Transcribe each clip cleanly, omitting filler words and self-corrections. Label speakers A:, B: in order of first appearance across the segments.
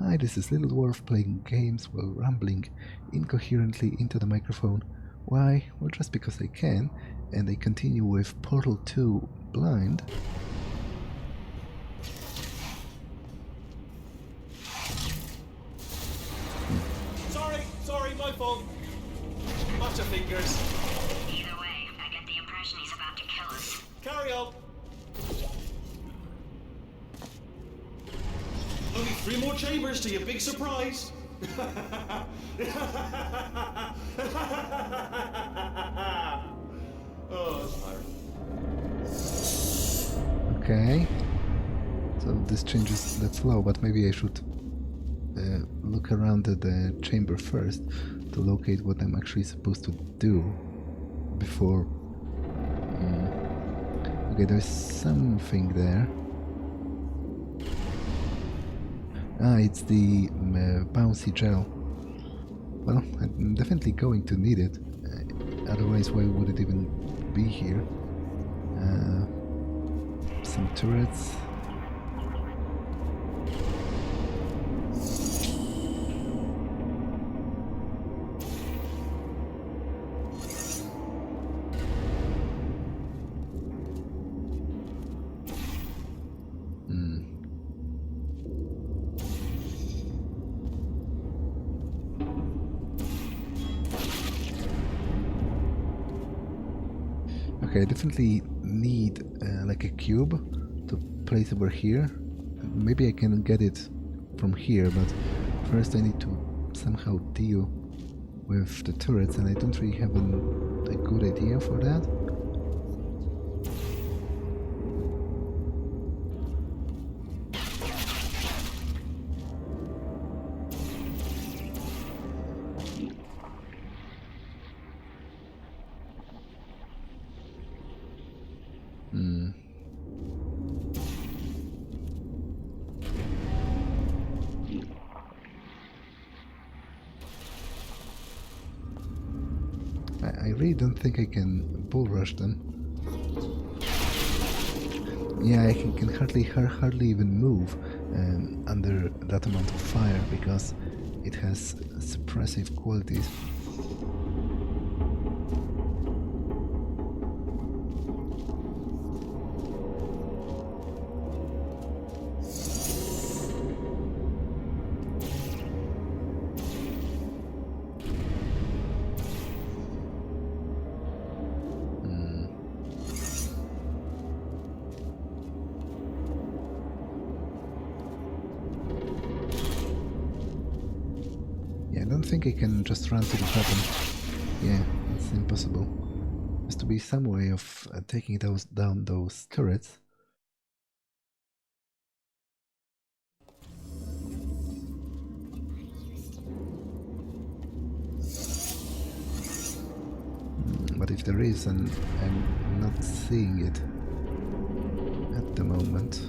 A: Hi, this is Little Dwarf playing games while rambling incoherently into the microphone. Why? Well, just because I can, and I continue with Portal 2 blind.
B: Sorry, my fault. Match of fingers.
C: Either way, I get the impression he's about to kill us.
B: Carry on. Only 3 more chambers to your big surprise. Oh, that's tired.
A: Okay. So this changes the flow, but maybe I should look around the chamber first to locate what I'm actually supposed to do before. Okay, there's something there. Ah, it's the bouncy gel. Well, I'm definitely going to need it. Otherwise, why would it even be here? Some turrets. Okay, I definitely need like a cube to place over here. Maybe I can get it from here, but first I need to somehow deal with the turrets, and I don't really have a good idea for that. I really don't think I can bull rush them. Yeah, I can hardly even move under that amount of fire because it has suppressive qualities. I don't think I can just run to the button. Yeah, it's impossible. Has to be some way of taking down those turrets. But if there is, and I'm not seeing it at the moment.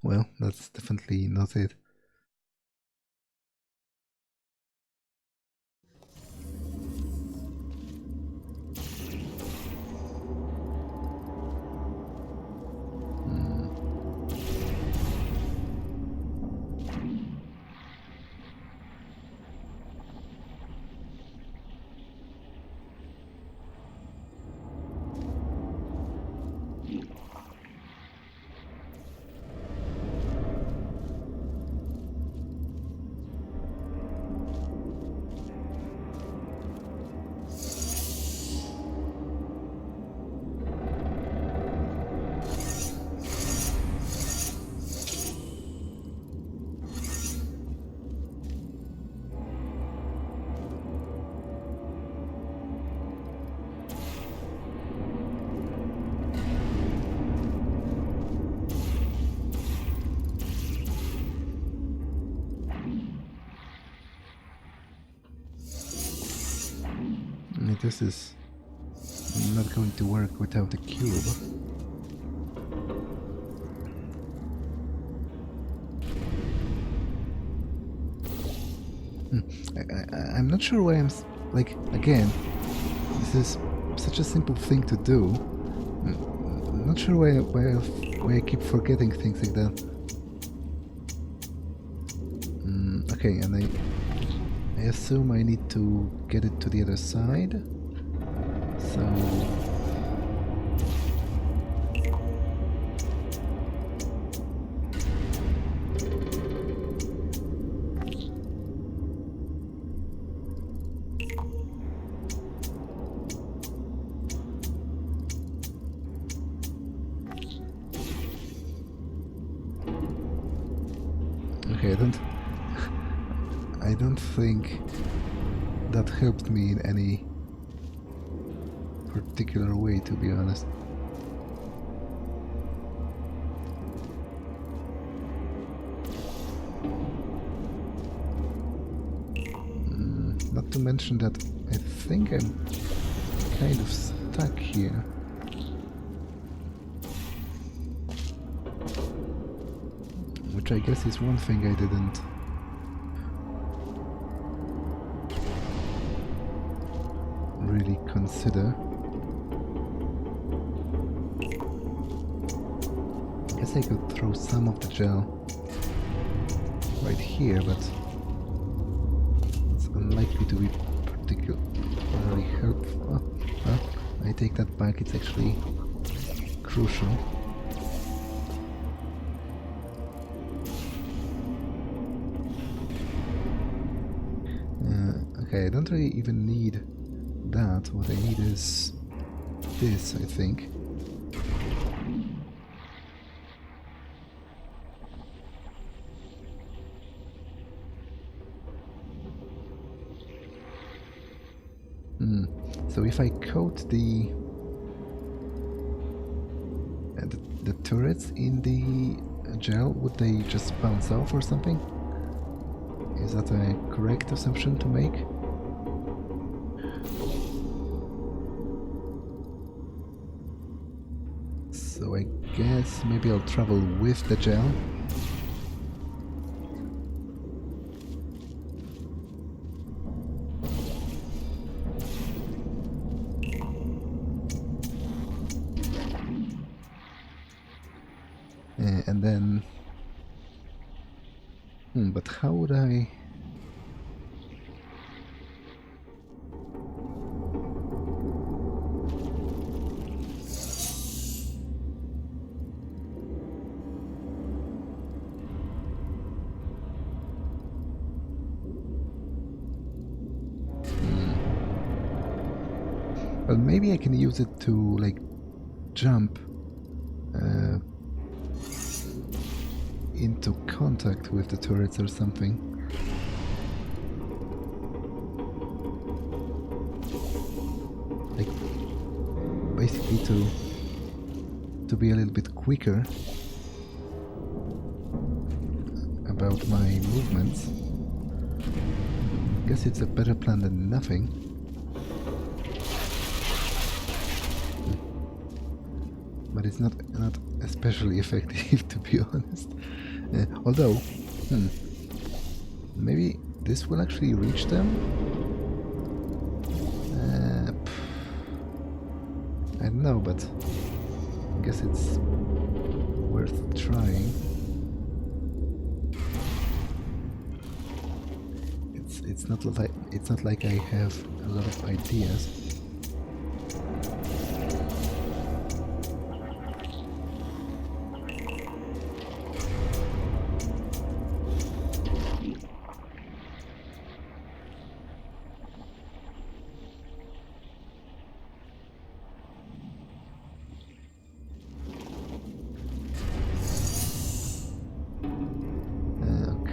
A: Well, that's definitely not it. This is not going to work without a cube. I'm not sure why like, again, this is such a simple thing to do. Not sure why I keep forgetting things like that. Okay, and I assume I need to get it to the other side. So okay, I don't think that helped me in any particular way, to be honest. Not to mention that I think I'm kind of stuck here. Which I guess is one thing I didn't really consider. I guess I could throw some of the gel right here, but it's unlikely to be particularly helpful. I take that back, it's actually crucial. Okay, I don't really even need that. What I need is this, I think. So if I coat the turrets in the gel, would they just bounce off or something? Is that a correct assumption to make? So I guess maybe I'll travel with the gel. And then... but how would I... Well, maybe I can use it to, like, jump into contact with the turrets or something. Like, basically to be a little bit quicker about my movements. I guess it's a better plan than nothing. But it's not especially effective, to be honest. Although, maybe this will actually reach them? I don't know, but I guess it's worth trying. It's not like I have a lot of ideas.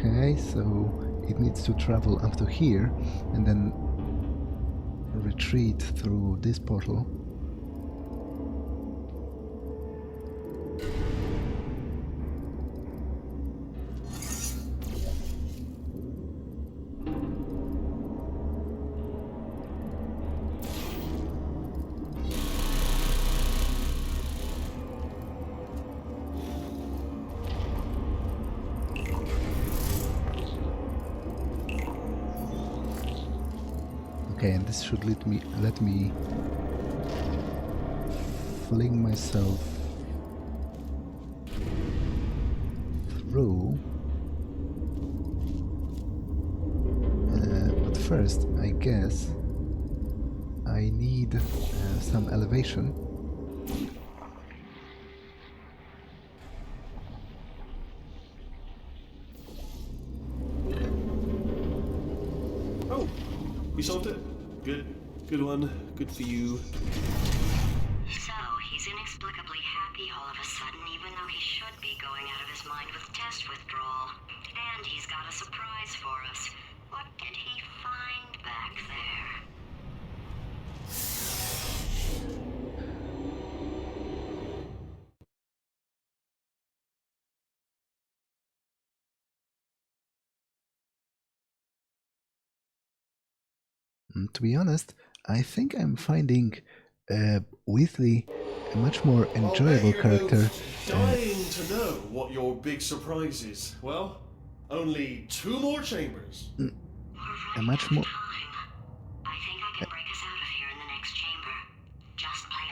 A: Okay, so it needs to travel up to here and then retreat through this portal. Okay, and this should let me fling myself through. But first, I guess I need some elevation.
B: Oh, you solved it? Good. Good one. Good for you.
C: So, he's inexplicably happy all of a sudden, even though he should be going out of his mind with test withdrawal. And he's got a surprise for us. What did he find back there?
A: To be honest, I think I'm finding Wheatley a much more enjoyable character.
B: Dying to know what your big surprise is. Well, only 2 more chambers.
A: A much more.
C: I think I can break us out of here in the next chamber. Just play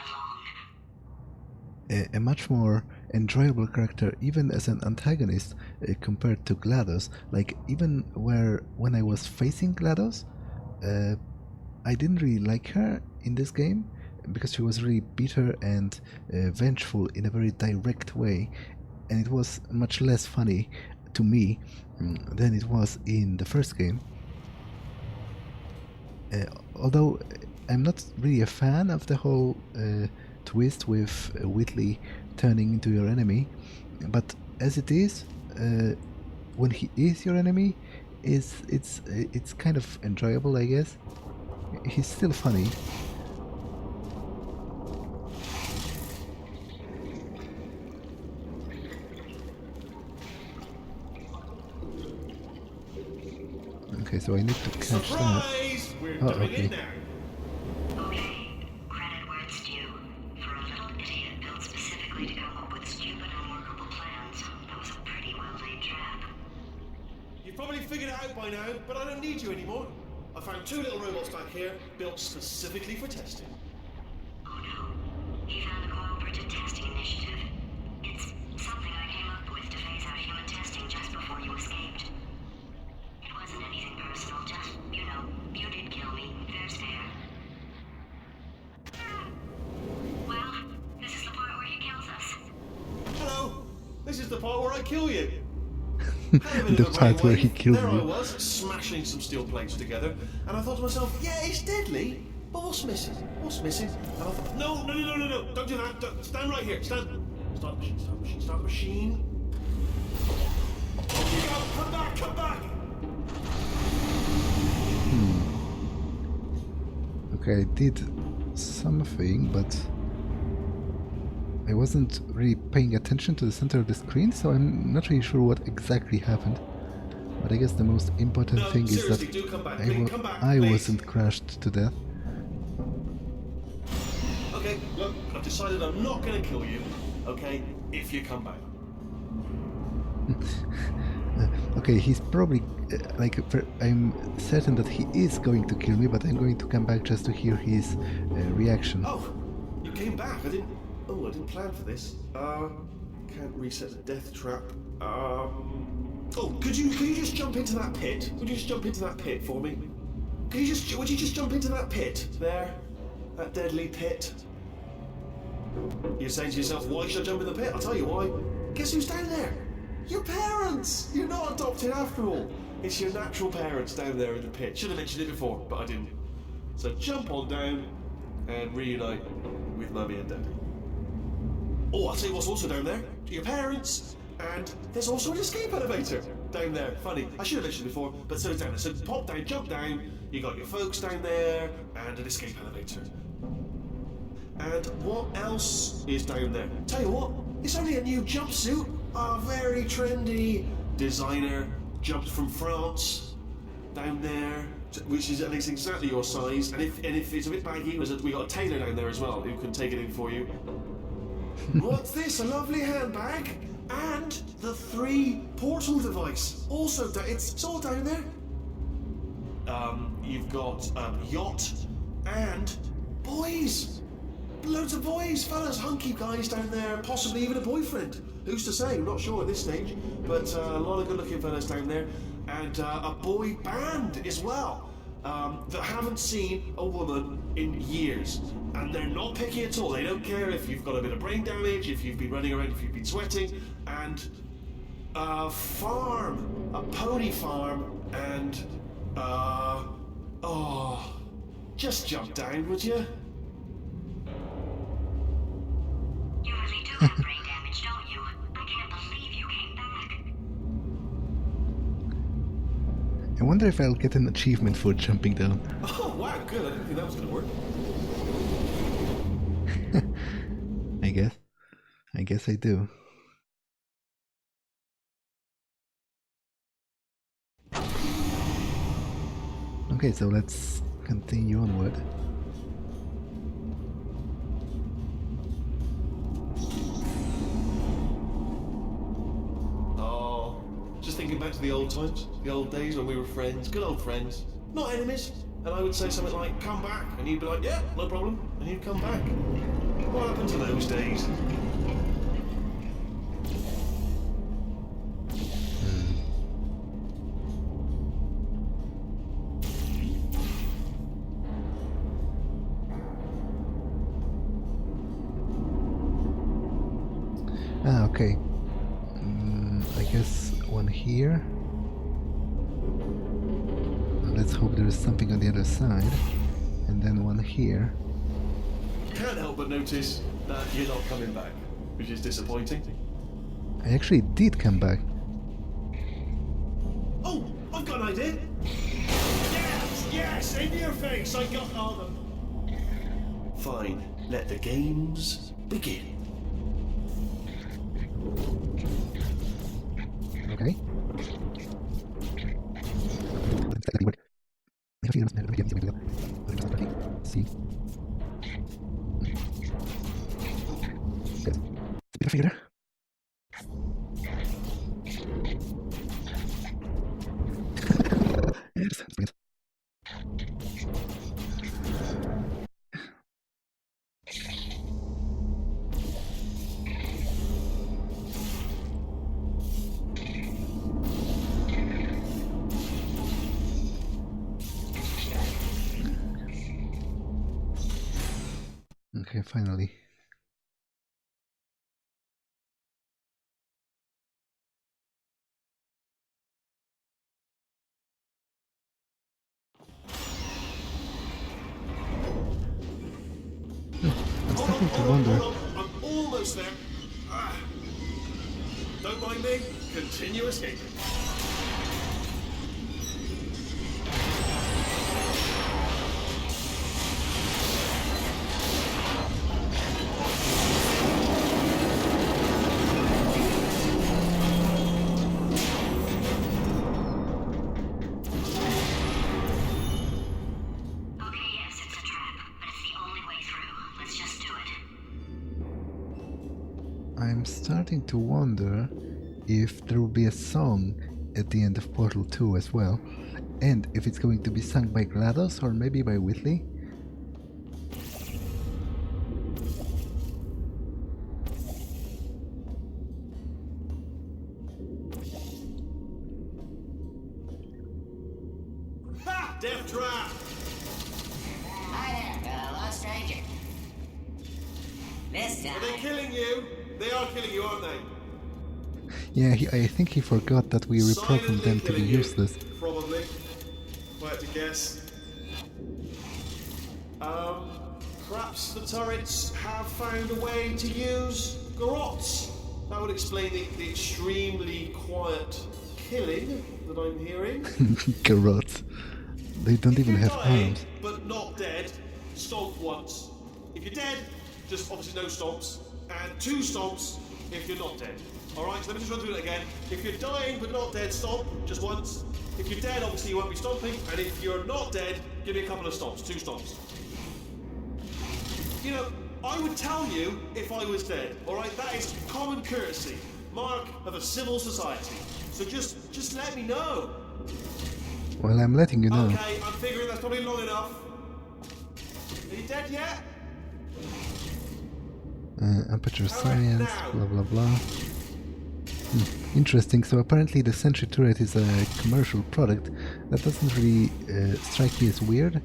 C: along.
A: A much more enjoyable character, even as an antagonist, compared to GLaDOS. Like, even when I was facing GLaDOS, I didn't really like her in this game because she was really bitter and vengeful in a very direct way, and it was much less funny to me than it was in the first game. Although I'm not really a fan of the whole twist with Whitley turning into your enemy, but as it is, when he is your enemy, it's kind of enjoyable, I guess. He's still funny. Okay, so I need to catch
B: Surprise!
A: that.
B: We're
A: Oh,
B: doing
A: okay.
B: it now.
C: Okay, credit where it's due. For a little idiot built specifically to come up with stupid, unworkable plans, that was a pretty well-laid trap.
B: You've probably figured it out by now, but I don't need you anymore. I found 2 little robots back here, built specifically for testing.
C: Oh no, he found the Cooperative Testing Initiative. It's something I came up with to phase out human testing just before you escaped. It wasn't anything personal, just, you know, you did kill me. Fair's fair. Well, this is the part where he kills us.
B: Hello! This is the part where I kill you.
A: The part where he killed
B: There I
A: me.
B: was, smashing some steel plates together, and I thought to myself, yeah, it's deadly, but what's missing? What's missing? And I thought, no, don't do that. Stand right here, stand. Start machine. Off you go, come back.
A: Okay, I did something, but I wasn't really paying attention to the center of the screen, so I'm not really sure what exactly happened. But I guess the most important
B: No,
A: thing is that
B: seriously, do come back. Come back,
A: I
B: please.
A: wasn't crushed to death.
B: Okay, look, I've decided I'm not going to kill you, okay, if you come back.
A: Okay, he's probably I'm certain that he is going to kill me, but I'm going to come back just to hear his reaction.
B: Oh, you came back. I didn't plan for this. Can't reset the death trap. Oh, could you just jump into that pit? Would you just jump into that pit for me? Would you just jump into that pit? There? That deadly pit? You're saying to yourself, why should I jump in the pit? I'll tell you why. Guess who's down there? Your parents! You're not adopted after all. It's your natural parents down there in the pit. Should have mentioned it before, but I didn't. So jump on down and reunite with Mummy and Daddy. Oh, I'll tell you what's also down there. Your parents, and there's also an escape elevator down there. Funny, I should have mentioned it before, but so it's down there. So pop down, jump down, you got your folks down there, and an escape elevator. And what else is down there? Tell you what, it's only a new jumpsuit. A very trendy designer, jumped from France, down there, which is at least exactly your size. And if it's a bit baggy, we got a tailor down there as well who can take it in for you. What's this? A lovely handbag and the 3 portal device. Also, it's all down there. You've got yacht and boys. Loads of boys, fellas, hunky guys down there, possibly even a boyfriend. Who's to say? Not sure at this stage, but a lot of good-looking fellas down there, and a boy band as well that haven't seen a woman in years, and they're not picky at all. They don't care if you've got a bit of brain damage, if you've been running around, if you've been sweating, and a farm, a pony farm, and just jump down, would you?
C: You really do have brain damage, don't you? I can't believe you came back.
A: I wonder if I'll get an achievement for jumping down.
B: Oh, wow, good. I didn't think that was going to work.
A: I guess I do. Okay, so let's continue onward.
B: Oh, just thinking back to the old times, the old days when we were friends, good old friends, not enemies. And I would say something like, come back, and you'd be like, yeah, no problem, and you'd come back. What happened to those days?
A: Okay. I guess one here. Let's hope there is something on the other side. And then one here.
B: Can't help but notice that you're not coming back, which is disappointing.
A: I actually did come back.
B: Oh, I've got an idea. Yes, in your face, I got all them. Fine, let the games begin.
A: Okay. See. Figure. Yes, okay, finally. I'm starting to wonder.
B: I'm almost there. Don't mind me. Continue escaping.
C: Okay, yes, it's a trap, but it's the only way through. Let's just do it.
A: I'm starting to wonder if there will be a song at the end of Portal 2 as well, and if it's going to be sung by GLaDOS or maybe by Whitley.
B: Ha! Death trap!
D: Hi there, lost stranger. This
B: Are they
D: time,
B: killing you? They are killing you, aren't they?
A: Yeah, I think he forgot that we reprogrammed them to be
B: killing you,
A: useless.
B: Probably. If I had to guess. Perhaps the turrets have found a way to use garrots. That would explain the extremely quiet killing that I'm hearing.
A: Garrots. They don't
B: If
A: even
B: you're
A: have
B: dying,
A: arms.
B: but not dead, stomp once. If you're dead, just obviously no stomps. And 2 stomps if you're not dead. Alright, so let me just run through it again. If you're dying but not dead, stomp just once. If you're dead, obviously you won't be stomping. And if you're not dead, give me a couple of stomps, 2 stomps. You know, I would tell you if I was dead, alright? That is common courtesy. Mark of a civil society. So just let me know.
A: Well, I'm letting you know.
B: Okay, I'm figuring that's probably long enough. Are you dead yet?
A: Aperture
B: How
A: science,
B: now?
A: blah blah blah. Interesting. So apparently the sentry turret is a commercial product. That doesn't really strike me as weird.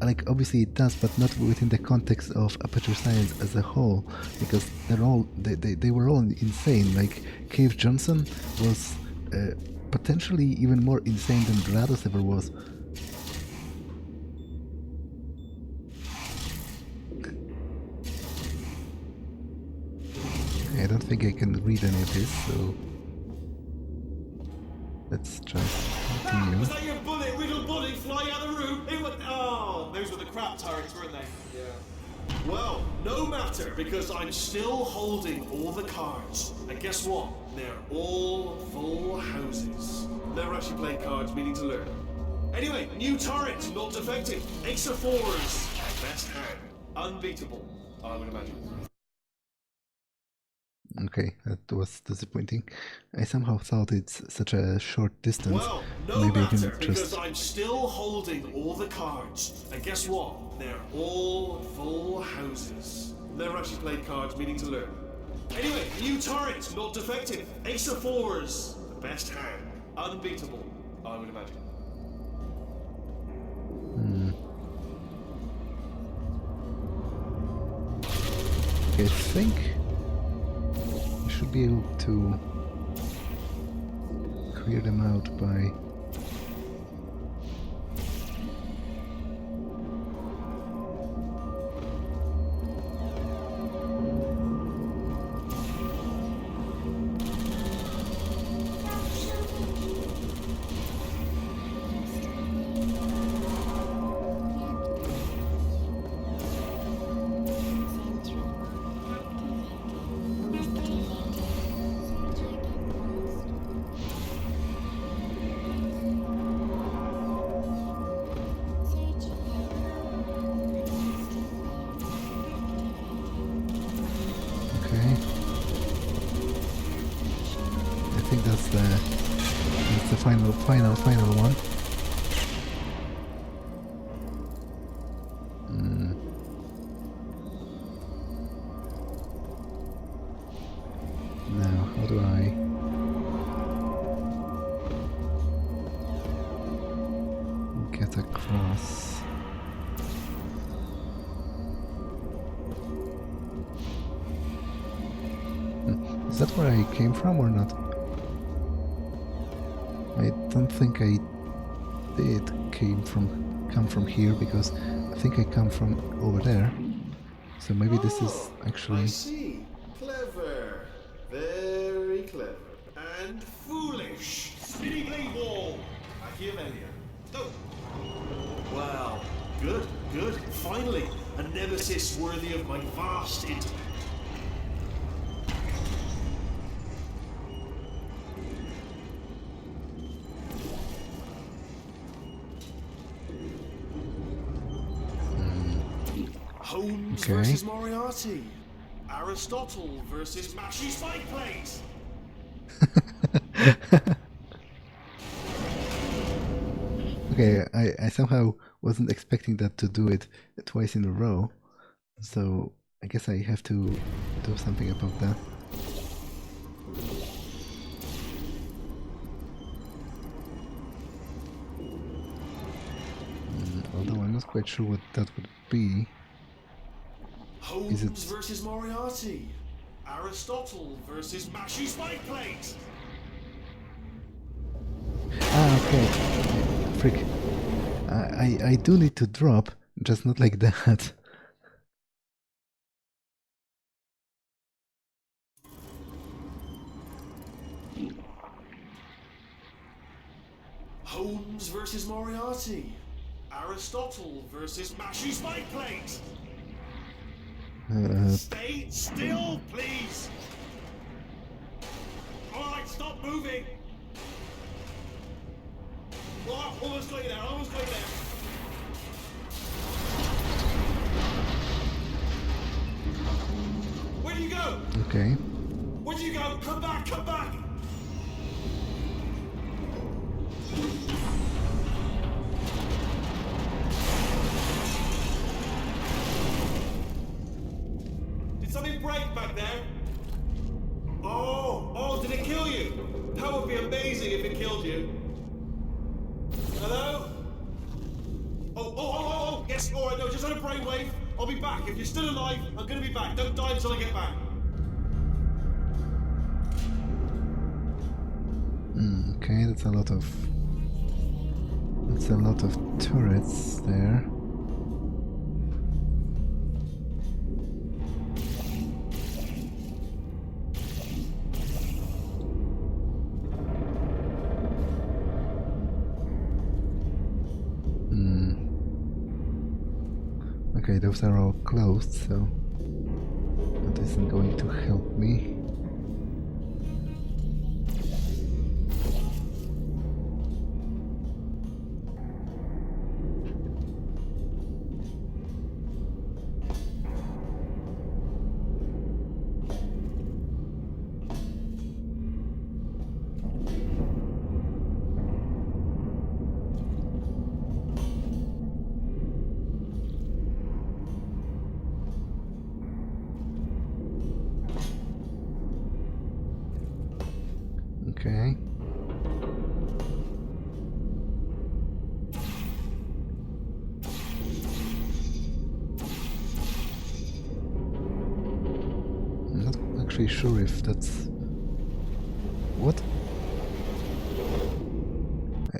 A: Like obviously it does, but not within the context of aperture science as a whole, because they were all insane. Like Cave Johnson was potentially even more insane than ardous ever was. I don't think I can read any of this, so let's just continue.
B: Was that your riddled bullet flying out of the room? It was, oh, those were the crap turrets, weren't they? Yeah. Well, no matter, because I'm still holding all the cards. And guess what? They're all full houses. Never actually played cards, meaning to learn. Anyway, new turret, not defective. Ace of fours, best hand. Unbeatable, I would imagine.
A: Okay, that was disappointing. I somehow thought it's such a short distance.
B: Well, no
A: Maybe
B: matter,
A: I can
B: because
A: just...
B: I'm still holding all the cards. And guess what? They're all full houses. Never actually played cards, meaning to learn. Anyway, new turret, not defective. Ace of fours, the best hand. Unbeatable, I would imagine.
A: Okay, I think I should be able to clear them out by... Okay. I think that's the final one. Now, how do I... get across? Is that where I came from or not? I don't think I did come from here, because I think I come from over there. So maybe this is
B: I
A: actually...
B: see. Clever. Very clever. And foolish. Spinning blade wall. Machiavellian. Oh. Wow. Good, good. Finally, a nemesis worthy of my vast intellect. Holmes
A: Okay.
B: versus Moriarty. Aristotle versus Mashy Spike Plates.
A: Okay, I somehow wasn't expecting that to do it twice in a row, so I guess I have to do something about that. Although I'm not quite sure what that would be.
B: Holmes
A: it-
B: versus Moriarty. Aristotle versus Mashy Spike Plates.
A: Ah, okay. Frick. I do need to drop, just not like that.
B: Holmes versus Moriarty. Aristotle versus Mashy Spike Plates. Stay still, please. All right, stop moving. Oh, almost got you there. Almost got you there. Where do you go?
A: Okay.
B: Where do you go? Come back! Come back! Yes, alright, no, just had a brainwave. I'll be back. If you're still alive, I'm gonna be back. Don't die until I get back.
A: Okay, that's a lot of... That's a lot of turrets there. Okay, those are all closed, so that isn't going to help me. Okay. I'm not actually sure if that's... What?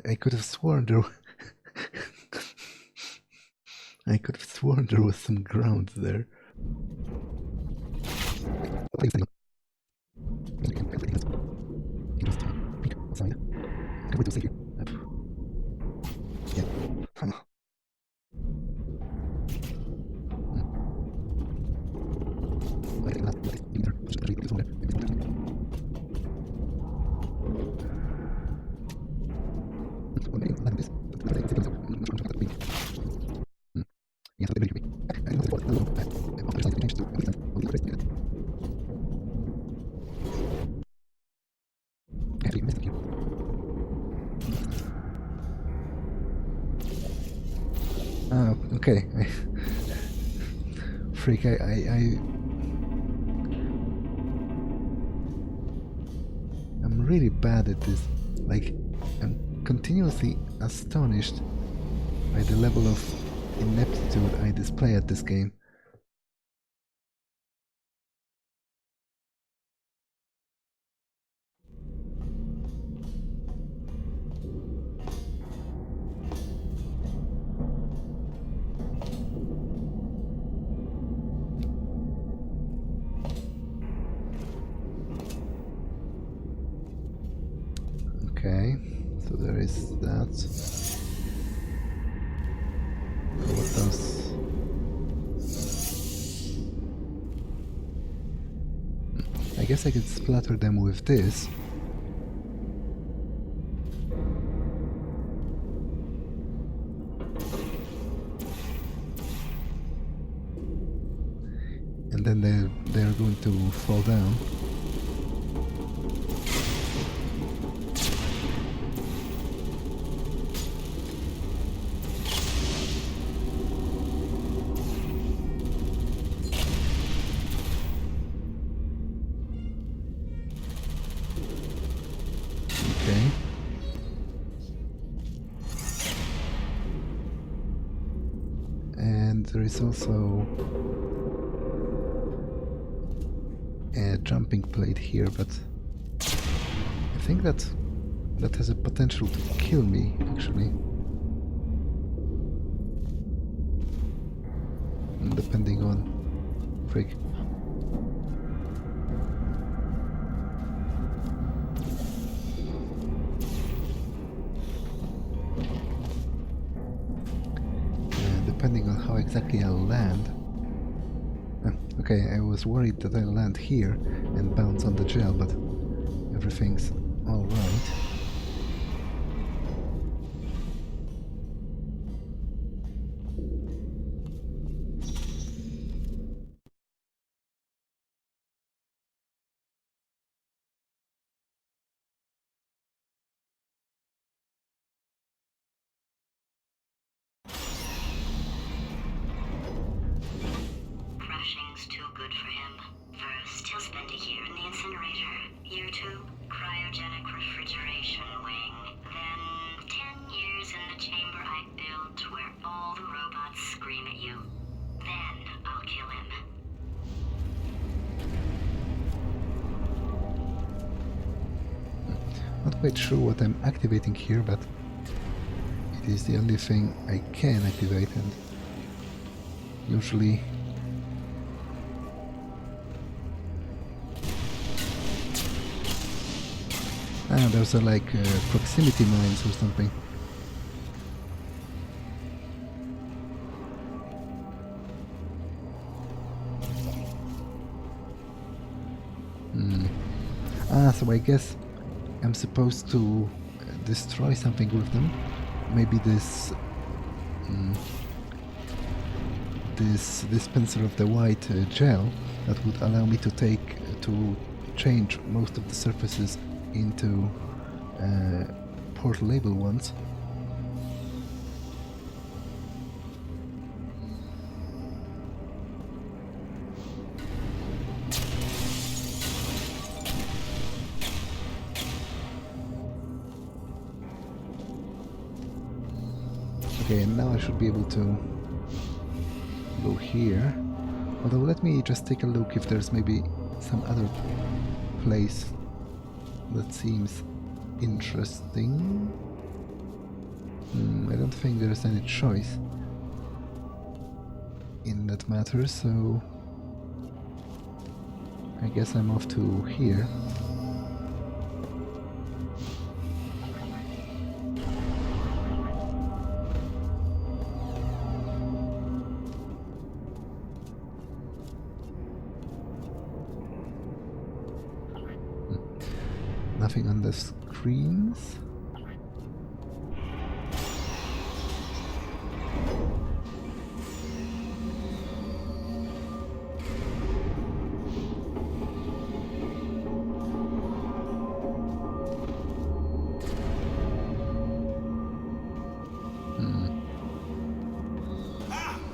A: I could have sworn there... I could have sworn there was some ground there. Okay. Freak, I'm really bad at this. Like, I'm continuously astonished by the level of ineptitude I display at this game. Okay, so there is that. What does... I guess I could splatter them with this. And then they're going to fall down. Okay. And there is also a jumping plate here, but I think that has a potential to kill me, actually. Depending on... Frick. Depending on how exactly I'll land. Okay, I was worried that I'll land here and bounce on the gel, but everything's alright.
C: Crushing's too good for him. First, he'll spend a year in the incinerator. Year 2, cryogenic refrigeration.
A: Not quite sure what I'm activating here, but it is the only thing I can activate, and usually those are like proximity mines or something. So I guess I'm supposed to destroy something with them. Maybe this this dispenser of the white gel that would allow me to change most of the surfaces into port label ones. Okay, and now I should be able to go here. Although let me just take a look if there's maybe some other place that seems interesting. I don't think there's any choice in that matter, so I guess I'm off to here. Nothing on the screens.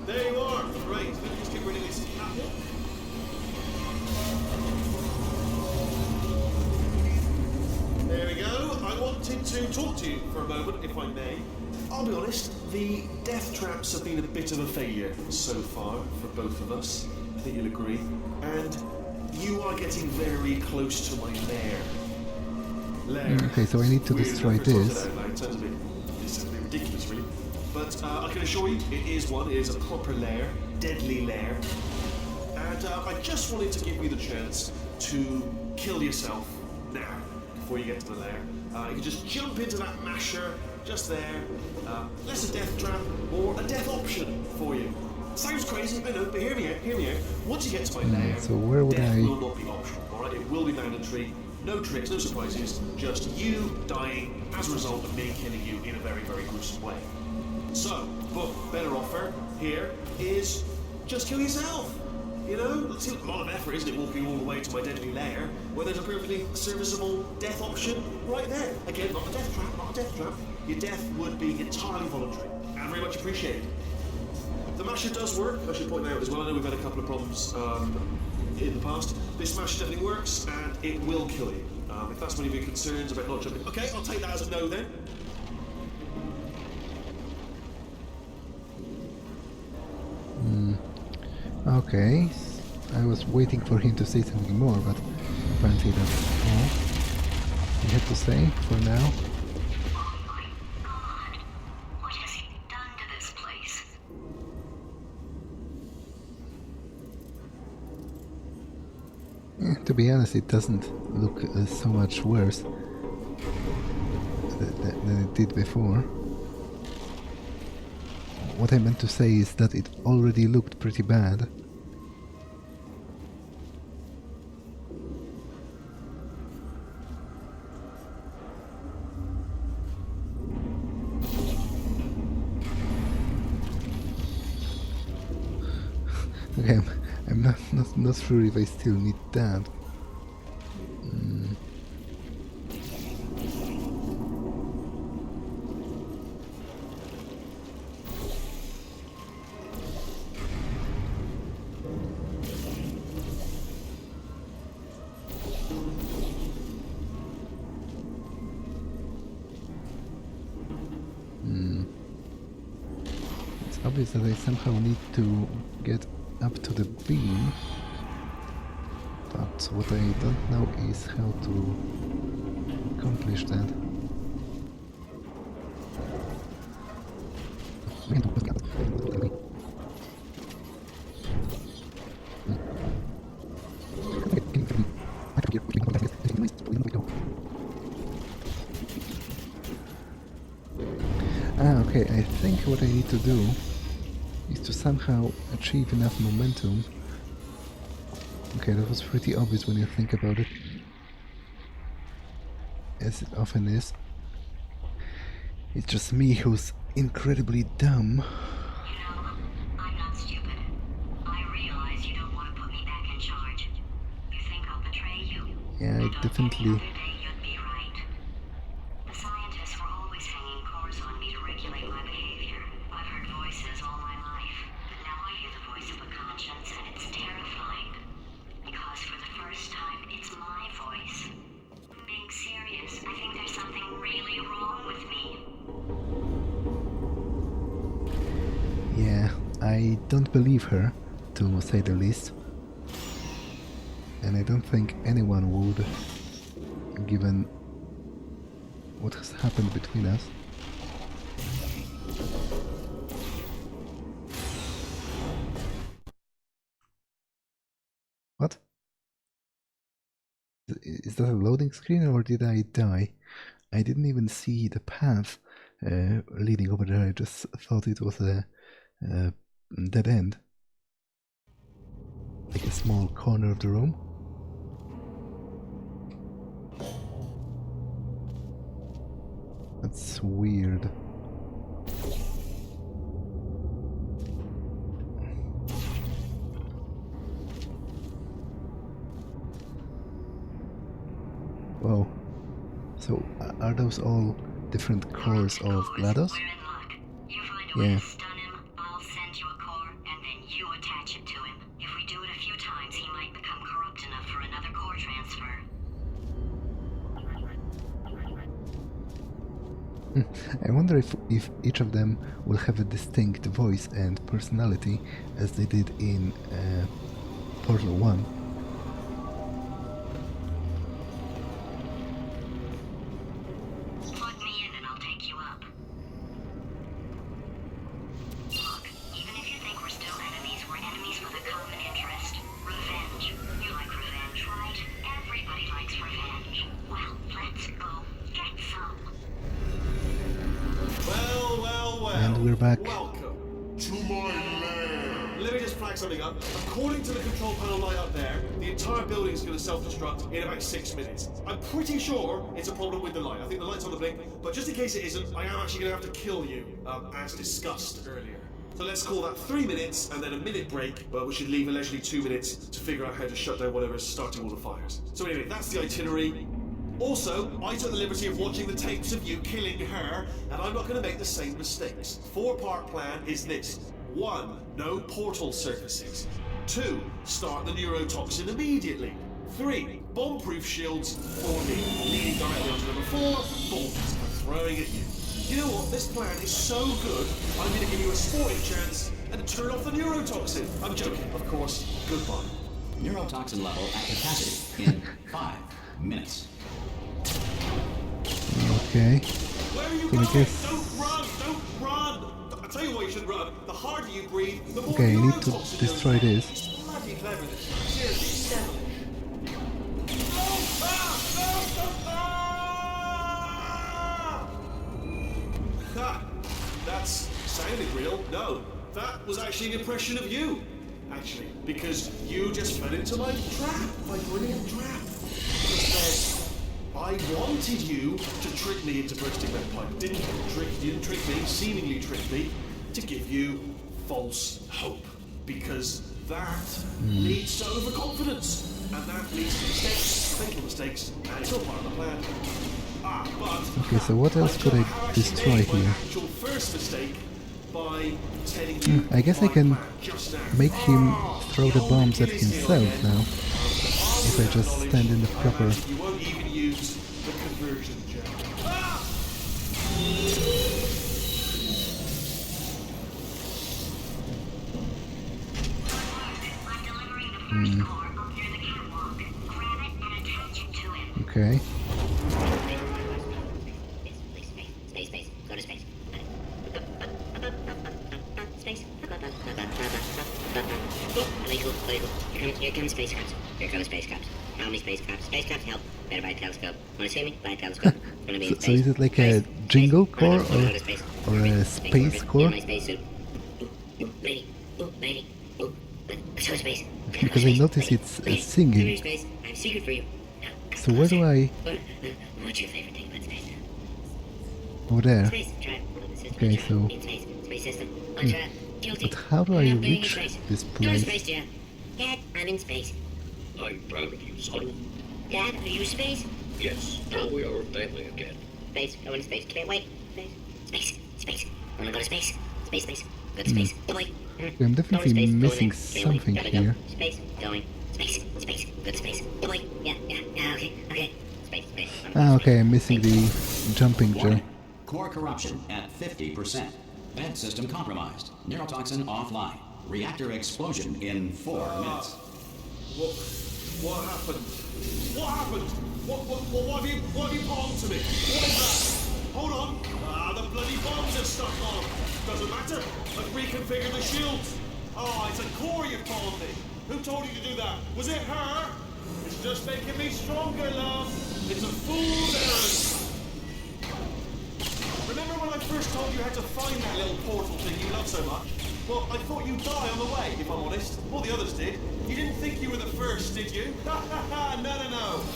B: There you are! Right, let me just get rid of this apple. There we go. I wanted to talk to you for a moment, if I may. I'll be honest, the death traps have been a bit of a failure so far for both of us. I think you'll agree. And you are getting very close to my lair.
A: Okay, so I need to destroy this.
B: It sounds a bit ridiculous, really. But I can assure you, it is a proper lair, deadly lair. And I just wanted to give you the chance to kill yourself now, before you get to the lair. You can just jump into that masher, just there. Less a death trap, or a death option for you. Sounds crazy, I know, but hear me out. Once you get to my lair,
A: so where would
B: death
A: I...
B: will not be optional, alright? It will be mandatory. No tricks, no surprises, just you dying as a result of me killing you in a very, very gruesome way. So, but better offer here is just kill yourself. You know, it's a lot of effort, isn't it, walking all the way to my deadly lair, where there's a perfectly serviceable death option right there. Again, not a death trap. Your death would be entirely voluntary and very much appreciated. The masher does work, I should point out as well. I know we've had a couple of problems in the past. This masher definitely works, and it will kill you. If that's one of your concerns about not jumping... Okay, I'll take that as a no then.
A: Okay, I was waiting for him to say something more, but apparently that's all he had to say for now.
C: Oh my God! What has he done to this place?
A: To be honest, it doesn't look so much worse than it did before. What I meant to say is that it already looked pretty bad. Okay, I'm not sure if I still need that. It's obvious that I somehow need to get up to the beam, but what I don't know is how to accomplish that. Okay, I think what I need to do is to somehow achieve enough momentum. Okay, that was pretty obvious when you think about it, as it often is. It's just me who's incredibly dumb.
C: You know, I'm not stupid. I realize you don't want to put me back in charge. You think I'll betray you.
A: Yeah, I definitely...
C: Any other day you'd be right. The scientists were always hanging cores on me to regulate my behavior. I've heard voices all my life, but now I hear the voice of a conscience, and it's terrifying. Because for the first time, it's my voice. Being serious, I think there's something really wrong with me.
A: Yeah, I don't believe her, to say the least. And I don't think anyone would, given what has happened between us. What? Is that a loading screen or did I die? I didn't even see the path leading over there. I just thought it was a dead end. Like a small corner of the room. That's weird. Whoa. So are those all different cores of GLaDOS?
C: We're in luck. You find a way
A: Yeah.
C: to stun him, I'll send you a core, and then you attach it to him. If we do it a few times, he might become corrupt enough for another core transfer.
A: I wonder if each of them will have a distinct voice and personality as they did in Portal 1.
C: Plug me in and I'll take you up. Look, even if you think we're still enemies, we're enemies with a common interest. Revenge. You like revenge, right? Everybody likes revenge. Well, let's go get some.
B: Well.
A: And we're back.
B: Welcome to my lair. Let me just flag something up. According to the control panel light up there, the entire building is going to self-destruct in about 6 minutes. I'm pretty sure it's a problem with the light. I think the light's on the blink, but just in case it isn't, I am actually going to have to kill you, as discussed earlier. So let's call that 3 minutes and then a minute break, but we should leave allegedly 2 minutes to figure out how to shut down whatever's starting all the fires. So anyway, that's the itinerary. Also, I took the liberty of watching the tapes of you killing her, and I'm not going to make the same mistakes. 4-part plan is this. 1. No portal surfaces. 2. Start the neurotoxin immediately. 3. Bomb-proof shields for me. Leading directly onto number 4. Bombs I'm throwing at you. You know what? This plan is so good, I'm going to give you a sporting chance and turn off the neurotoxin. I'm joking, of course. Goodbye.
E: Neurotoxin level at capacity in 5 minutes.
A: Okay.
B: Where are you
A: So I
B: going?
A: guess-
B: Don't run! Don't run! I'll tell you why you should run. The harder you breathe, the more
A: Okay, I need to
B: neurotoxin
A: destroy
B: you'll have.
A: this.
B: It's bloody clever, this. Seriously, devilish. No! Ha! That sounded real. No, that was actually an impression of you. Actually, because you just fell into my trap, my brilliant trap. Just said, I wanted you to trick me into bursting that pipe. You didn't trick me, seemingly trick me, to give you false hope. Because that leads to overconfidence. And that leads to mistakes, fatal mistakes, and it's all part of the plan. But
A: Okay, so what else could I destroy here?
B: actual first mistake by telling you
A: I guess I can
B: my plan just now.
A: make him throw the
B: Only
A: bombs at
B: kid is
A: himself
B: here again.
A: now. If I just stand in the proper...
B: You won't even use the conversion gel.
C: I'm delivering the first core up near the catwalk. Grab it and attach it to him.
A: Okay.
C: space. Oh, illegal. Here comes space crabs. Here come space crabs. How many space crabs? Space crabs, help. Better buy a telescope. Wanna see me? Buy a telescope. Wanna be in
A: So
C: space.
A: is it like a jingle core or a space core?
C: My space suit. Ooh, lady. Ooh, let's go to space.
A: Because I notice it's
C: Come here,
A: singing.
C: space. I have a secret for you. Now, come
A: So where do I...
C: What's your favorite thing about space?
A: Over there.
C: Space. Try it.
A: Okay, so...
C: In space. Space system. Let's try it. Guilty.
A: But how do I
C: You're not being in
A: reach
C: space.
A: this
C: Go to
A: place?
C: space, Dad. Dad, I'm in space.
F: I'm proud of you, son.
C: Dad, are you space?
F: Yes, now we are a family again.
C: Space. Go into space. Can't wait. Space. Wanna go to space? Space. Go to space. Go away.
A: I'm definitely missing something here.
C: Space. Going. Space. Go to space. Go away. Yeah. Okay. Space.
A: Ah, okay, I'm missing the jumping jar.
E: Warning. Core corruption at 50%. Vent system compromised. Neurotoxin offline. Reactor explosion in 4 minutes.
B: What happened? What have you bombed to me? What is that? Hold on. The bloody bombs are stuck on. Doesn't matter. I've reconfigured the shields. Oh, it's a core you bombed me. Who told you to do that? Was it her? It's just making me stronger, love. It's a fool's errand. Remember when I first told you how to find that little portal thing you love so much? Well, I thought you'd die on the way, if I'm honest. All the others did. You didn't think you were the first, did you? No.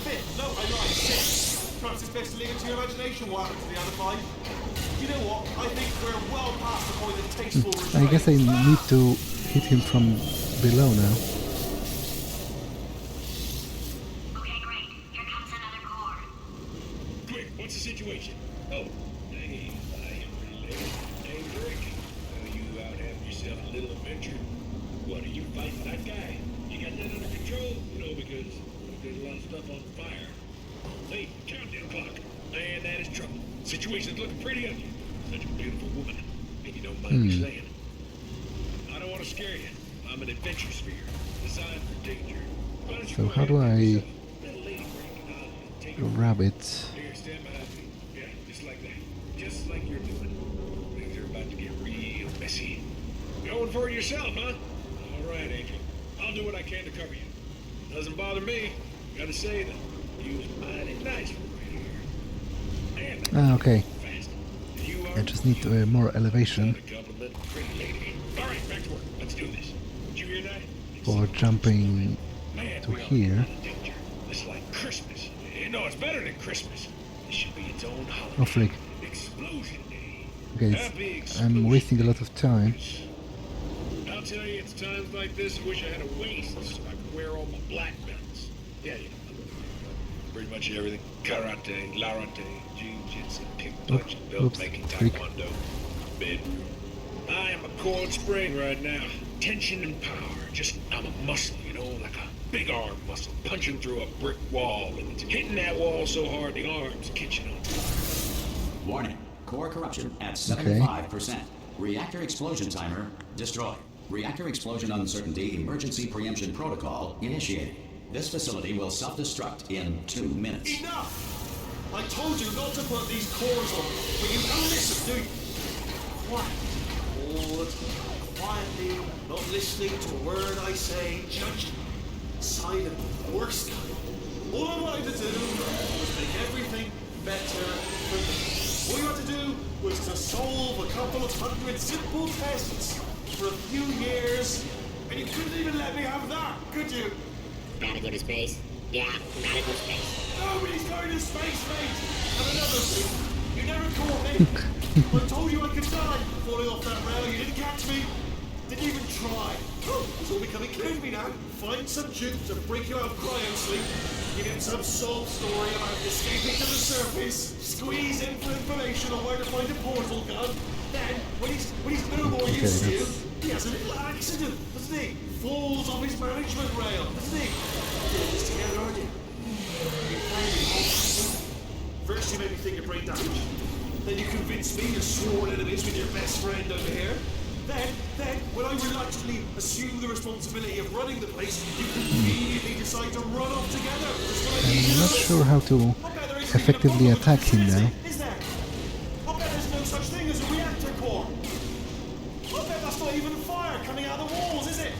B: Fifth. No, I lied. Sixth. Perhaps it's best to leave it to your imagination what happened to the other 5. You know what? I think we're well past the point of tasteful restraint.
A: I guess I need to hit him from below now.
C: Okay, great. Here comes another core.
F: Quick, what's the situation? Oh, hey, I am related. Name's Rick. You out having yourself a little adventure? What, are you fighting that guy? You got that under control? You know, because there's a lot of stuff on fire. Hey, countdown clock. Man, that is trouble. Situation's looking pretty ugly. Such a beautiful woman. And you don't mind me saying. I don't want to scare you. I'm an adventure sphere, designed for danger. Why don't you
A: So
F: go
A: how
F: ahead
A: do
F: and
A: I
F: yourself a little lady break and I'll take over.
A: grab it?
F: Here, stand behind me. Yeah, just like that. Just like you're doing. Things are about to get real messy. Going for it yourself, huh? All right, Angel. I'll do what I can to cover you. Doesn't bother me. Gotta say that you was mighty nice for right here. Man,
A: Ah, okay.
F: fast. You
A: I
F: are
A: just need more elevation
F: a compliment, pretty lady. All right, back to work. Let's do this. Did you hear that?
A: for jumping
F: Man,
A: to
F: we are
A: here.
F: in danger. It's like Christmas. No, it's better than Christmas. It should be its own holiday.
A: Oh, freak.
F: Explosion Day.
A: Okay,
F: Happy
A: I'm wasting a lot of time.
F: I'll tell you, it's times like this I wish I had a waist so I could wear all my black belts. Yeah, you know. Pretty much everything. Karate, larate, jiu-jitsu, kickpunch, belt
A: oops,
F: making,
A: freak.
F: taekwondo, bedroom. I am a coiled spring right now. Tension and power. I'm a muscle, you know, like a big arm muscle, punching through a brick wall, and it's hitting that wall so hard the arm's catching on.
E: Warning. Core corruption at 75%. Reactor explosion timer destroyed. Reactor explosion uncertainty emergency preemption protocol initiated. This facility will self-destruct in 2 minutes.
B: Enough! I told you not to put these cores on, but you don't listen, do you? Quiet. Quietly, not listening to a word I say, judging. Silent, worst kind. All I wanted to do was make everything better for me. All you had to do was to solve a couple of 100 simple tests for a few years, and you couldn't even let me have that, could you?
C: Gotta go to space. Yeah, gotta go to space.
B: Nobody's going to space, mate! And another thing, you never caught me. I told you I could die falling off that rail. You didn't catch me. Didn't even try. Oh, it's all becoming clear to me now. Find some juke to break you out of cryo sleep. Give him some sob story about escaping to the surface. Squeeze in for information on where to find a portal gun. Then, when he's no more use to you, he has a little accident, doesn't he? Falls off his management rail, doesn't he? You're in this together, aren't you? First you made me think of brain damage. Then you convinced me you're sworn enemies with your best friend over here. Then, when I reluctantly assume the responsibility of running the place, you conveniently decide to run off together.
A: I'm not sure how to effectively attack him now.
B: Is there? I bet there's no such thing as a reactor core. I bet that's not not even fire coming out of the walls, is it?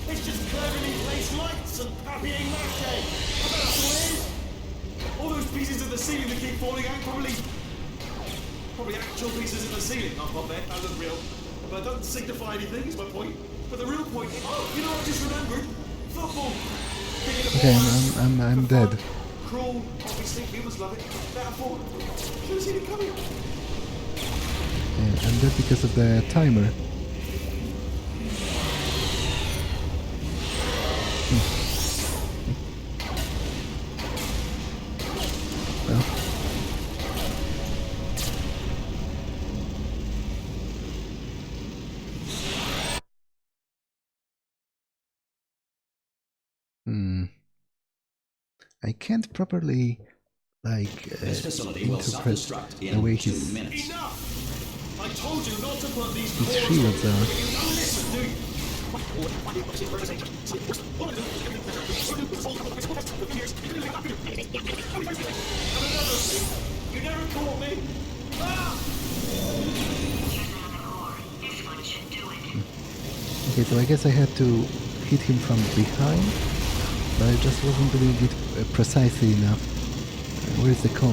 B: It's just cleverly placed lights and papier mâché. I bet that's all it is. All those pieces of the ceiling that keep falling out, probably actual pieces of the ceiling. I bet that look real. But it doesn't signify anything, is my point. But the real point, oh, you know what I just remembered? Football.
A: Okay, I'm dead.
B: Cruel, obviously, humans love it. Therefore, should have seen it coming.
A: Yeah, I'm dead because of the timer. Well. I can't properly, like,
E: This facility will
A: interpret
E: self-destruct
A: the
E: in
A: way
E: 2
A: his
E: minutes.
B: Enough! I told you not to put these
A: shields are.
B: You don't listen, do you? You never caught me.
C: This one should do it.
A: Okay, so I guess I had to hit him from behind, but I just wasn't doing it precisely enough. Where's the core?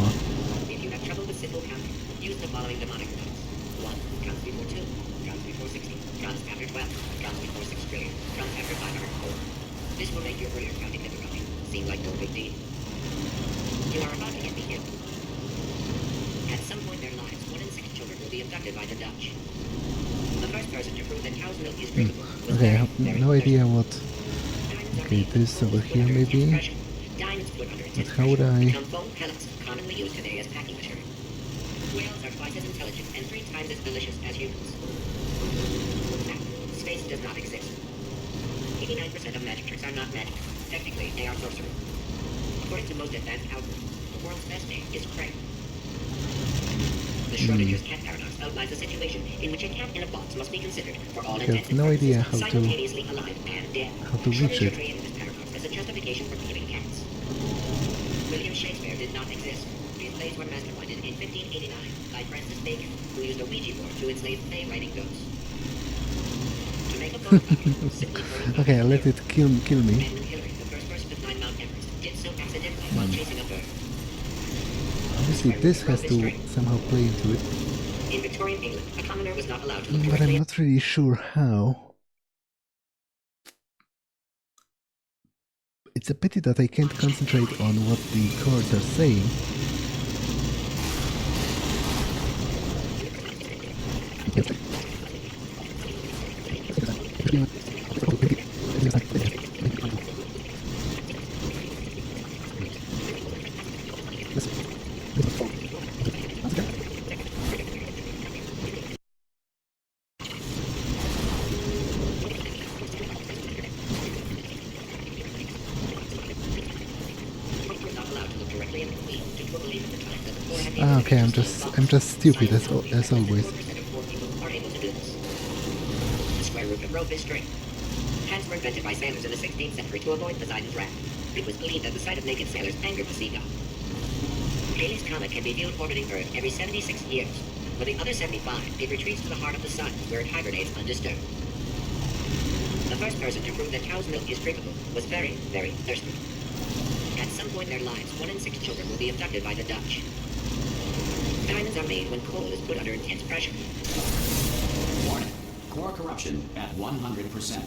D: If you have trouble with simple counting, use the following demonic codes. 1 counts before 2, counts before 60, counts after 12, counts before 6 trillion, counts after 504. This will make your earlier counting difficulty seem like no big deal. You are about to get beheaded. At some point in their lives, 1 in 6 children will be abducted by the Dutch. The first person to prove that cow's milk is drinkable was
A: Okay, I
D: very,
A: have
D: very
A: no
D: thirsty.
A: idea what.
D: Diamonds are
A: Okay,
D: made when
A: this
D: coal
A: over
D: is put
A: here
D: under intense
A: maybe.
D: pressure. Diamonds put under intense
A: But how would
D: pressure
A: I-
D: become foam pellets, commonly used today as packing material. Whales are twice as intelligent and 3 times as delicious as humans. Now, space does not exist. 89% of magic tricks are not magic. Technically, they are sorcery. According to most advanced algorithms, the world's best name is Craig. The Schrodinger's cat paradox outlines a situation in which a cat in a box must be considered, for all
A: have
D: intents and
A: no idea
D: purposes,
A: how to-
D: simultaneously alive and dead.
A: how to reach
D: Schrödinger
A: it.
D: created this paradox as a justification for killing cats. William Shakespeare did not exist. His plays were masterminded in 1589 by Francis Bacon, who used a Ouija board to enslave play-writing ghosts. To make a photocopy, simply photocopy
A: Okay, I'll let it kill me.
D: Edmund Hillary, the first person to climb Mount Everest, did so accidentally while chasing a bird.
A: Obviously, this has to somehow play into it,
D: In Victorian England, a commoner was not allowed to look
A: but
D: directly
A: I'm not really sure how. It's a pity that I can't concentrate on what the chords are saying. Ah, okay, I'm just stupid as always.
D: The square root of rope is string. Hands were invented by sailors in the 16th century to avoid Poseidon's wrath. It was believed that the sight of naked sailors angered the sea god. Halley's Comet can be viewed orbiting Earth every 76 years. For the other 75, it retreats to the heart of the sun, where it hibernates undisturbed. The first person to prove that cow's milk is drinkable was very, very thirsty. At some point in their lives, 1 in 6 children will be abducted by the Dutch. Diamonds are made when coal is put under intense pressure.
E: Warning. Core corruption at 100%.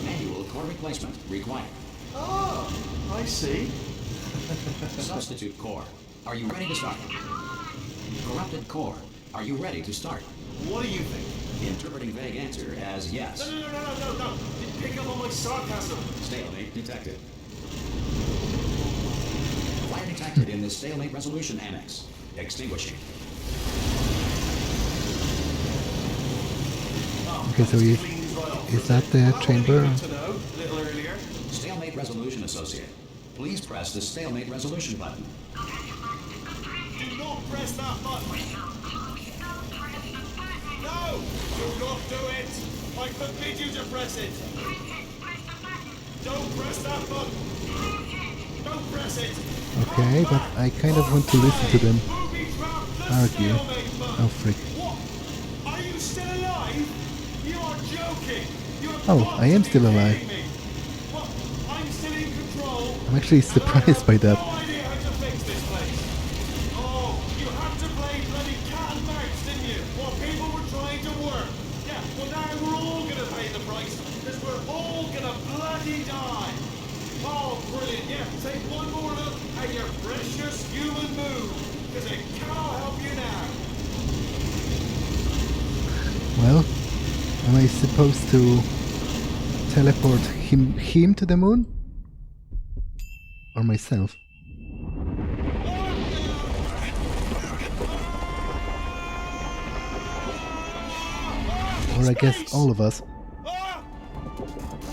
E: Manual core replacement required.
B: Oh, I see.
E: Substitute core. Are you ready to start? Corrupted core. Are you ready to start?
B: What do you think?
E: Interpreting vague answer as yes.
B: No. You pick up on my sarcasm.
E: Stalemate detected. Fire detected in the stalemate resolution annex. Extinguishing.
A: Okay, so is that the chamber?
B: To know, a little earlier.
E: Stalemate resolution associate. Please press the stalemate resolution button.
B: Do not press that button. No! Do not do it! I forbid you to press it! Don't press that button! Don't press it!
A: Okay, but I kind of want to listen to them
B: Booby trap the
A: argue.
B: stalemate button!
A: Oh, frick.
B: What? Are you still alive? You are joking. You have
A: Oh,
B: got
A: I am
B: to be
A: still alive.
B: kidding me. What? I'm still in control.
A: I'm actually
B: and
A: surprised by
B: I
A: that.
B: have no idea how to fix this place. Oh, you had to play bloody cat and mouse, didn't you? While people were trying to work. Yeah, well now we're all gonna pay the price, because we're all gonna bloody die. Oh, brilliant. Yeah, take one more look at your precious human moon, because it cannot help you now.
A: Well, am I supposed to teleport him to the moon? Or myself? Or I guess
B: Space!
A: all of us.
B: Ah!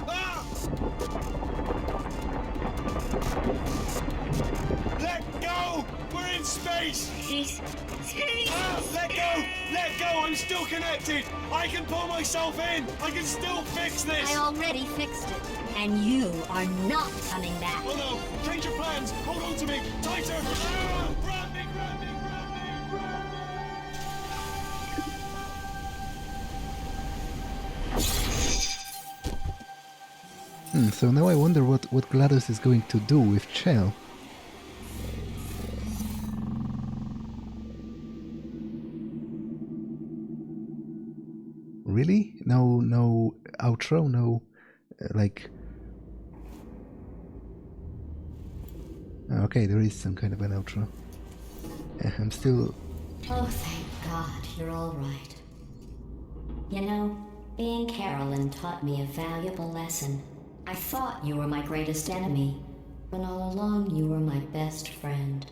B: Ah! Let go! We're in space!
D: Space. Space.
B: Ah, let go! Let go! I'm still connected! I can pull myself in! I can still fix this!
G: I already fixed it, and you are not coming back.
B: Oh no! Change your plans! Hold on to me! Tighter! Ah! Grab me! Grab me! Grab me! Grab me!
A: So now I wonder what GLaDOS is going to do with Chell. Really? No outro? No, like... Okay, there is some kind of an outro. I'm still...
G: Oh, thank God, you're all right. You know, being Carolyn taught me a valuable lesson. I thought you were my greatest enemy, when all along you were my best friend.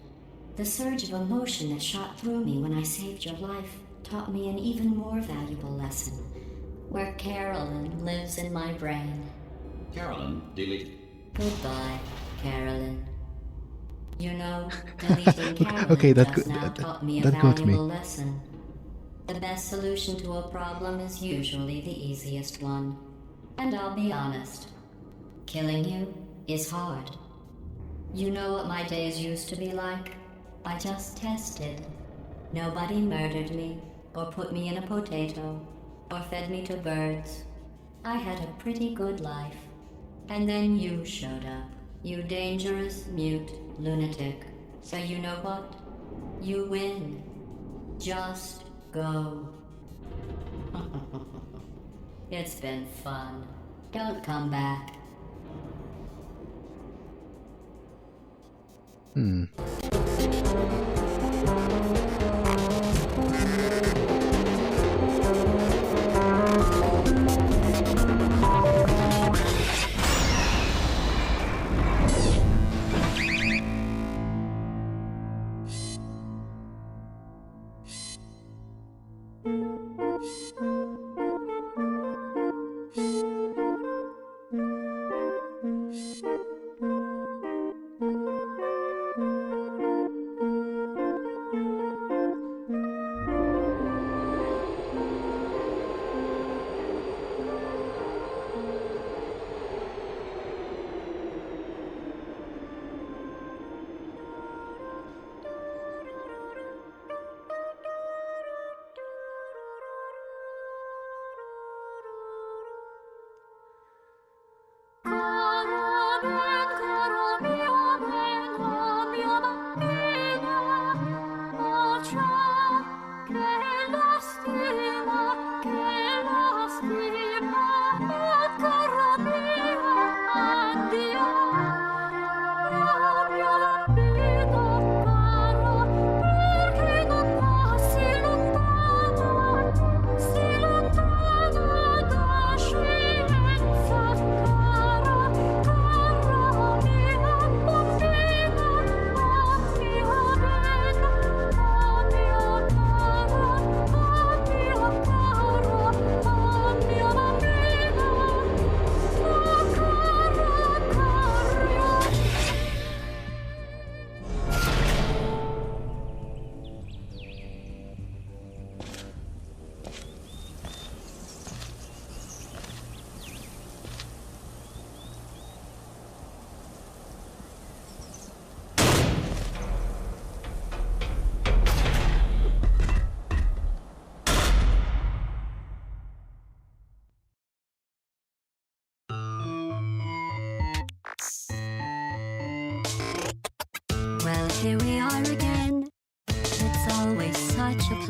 G: The surge of emotion that shot through me when I saved your life taught me an even more valuable lesson, where Carolyn lives in my brain.
E: Carolyn deleted.
G: Goodbye, Carolyn. You know, deleting Carolyn
A: Okay,
G: just now taught me a
A: that got me.
G: valuable lesson. The best solution to a problem is usually the easiest one. And I'll be honest, killing you is hard. You know what my days used to be like? I just tested. Nobody murdered me, or put me in a potato, or fed me to birds. I had a pretty good life. And then you showed up, you dangerous, mute lunatic. So you know what? You win. Just go. It's been fun. Don't come back.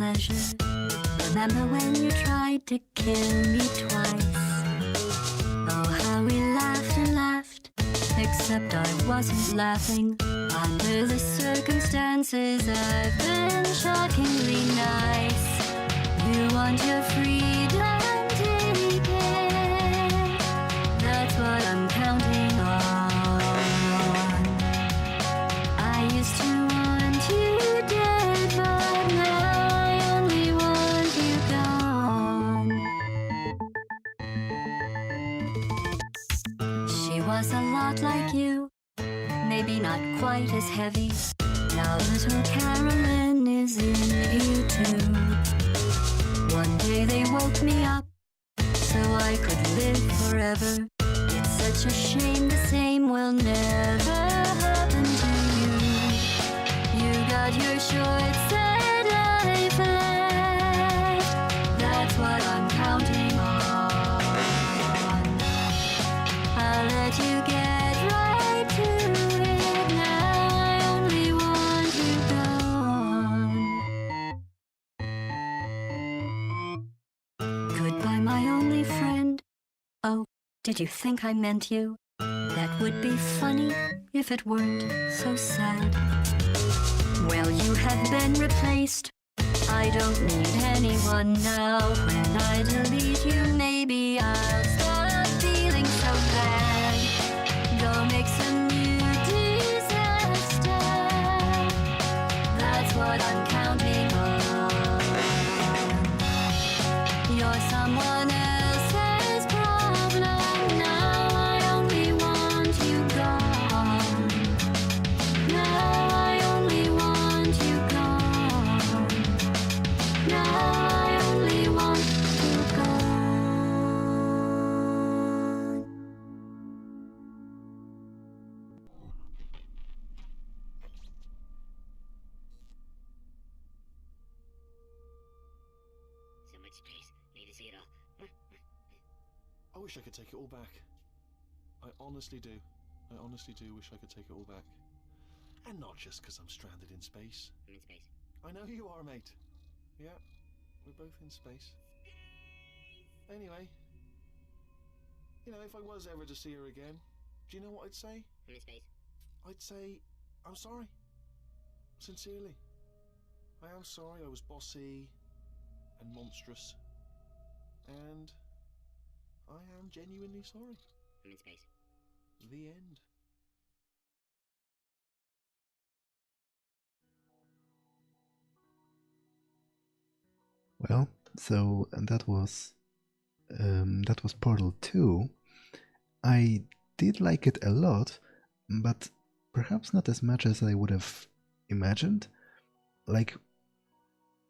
G: pleasure. Remember when you tried to kill me twice? Oh, how we laughed and laughed, except I wasn't laughing. Under the circumstances, I've been shockingly nice. You want your freedom, take it. That's what I'm counting on. I used to want you dead, but now I only want you gone. She was a lot like you, maybe not quite as heavy. Now little Carolyn is in you too. One day they woke me up so I could live forever. It's such a shame the same will never happen to you. You got your short set life left. That's what I'm counting on. I'll let you get right to it. Now I only want you gone. Goodbye, my only friend. Oh, did you think I meant you? That would be funny if it weren't so sad. Well, you have been replaced. I don't need anyone now. When I delete you, maybe I'll stop feeling so bad. Go make some new disaster. That's what I'm counting on. You're someone else's problem. Now I only want you gone. Now I only want you gone. Now I only want you gone.
D: So much space. Need to see it all.
B: I wish I could take it all back. I honestly do. I honestly do wish I could take it all back. And not just because I'm stranded in space.
D: I'm in space.
B: I know you are, mate. Yeah, we're both in space. Anyway, you know, if I was ever to see her again, do you know what I'd say?
D: I'm in space.
B: I'd say, I'm sorry. Sincerely. I am sorry I was bossy and monstrous. And I am genuinely sorry.
D: I'm in space.
B: The end.
A: Well, so that was Portal 2. I did like it a lot, but perhaps not as much as I would have imagined. Like,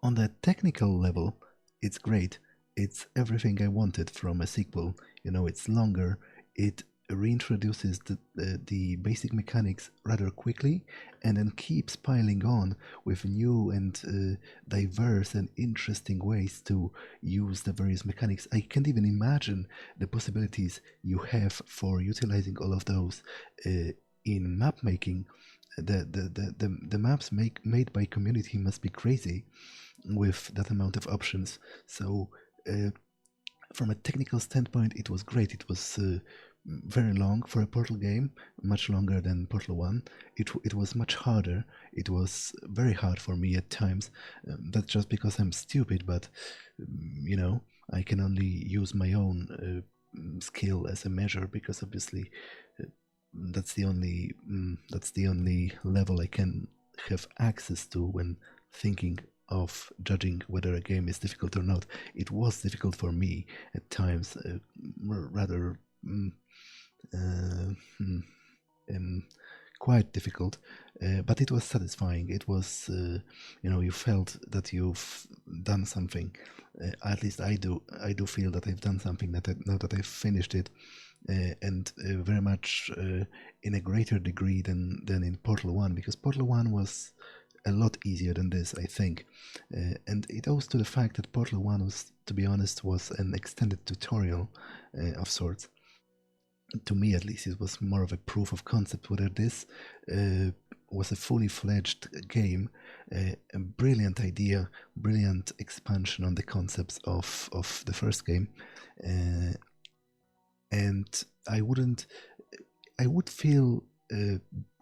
A: on the technical level, it's great. It's everything I wanted from a sequel. You know, it's longer. It reintroduces the basic mechanics rather quickly, and then keeps piling on with new and diverse and interesting ways to use the various mechanics. I can't even imagine the possibilities you have for utilizing all of those in map making. The maps made by community must be crazy with that amount of options. So from a technical standpoint, it was great. It was very long for a Portal game, much longer than Portal 1. It was much harder. It was very hard for me at times. That's just because I'm stupid, but you know, I can only use my own skill as a measure, because obviously that's the only level I can have access to when thinking of judging whether a game is difficult or not. It was difficult for me at times, rather quite difficult, but it was satisfying. It was, you know, you felt that you've done something. At least I do feel that I've done something, now that I've finished it, and very much in a greater degree than in Portal 1, because Portal 1 was a lot easier than this, I think, and it owes to the fact that Portal 1 was, to be honest, was an extended tutorial of sorts. To me, at least, it was more of a proof of concept, whether this was a fully fledged game, a brilliant idea, brilliant expansion on the concepts of the first game, and I would feel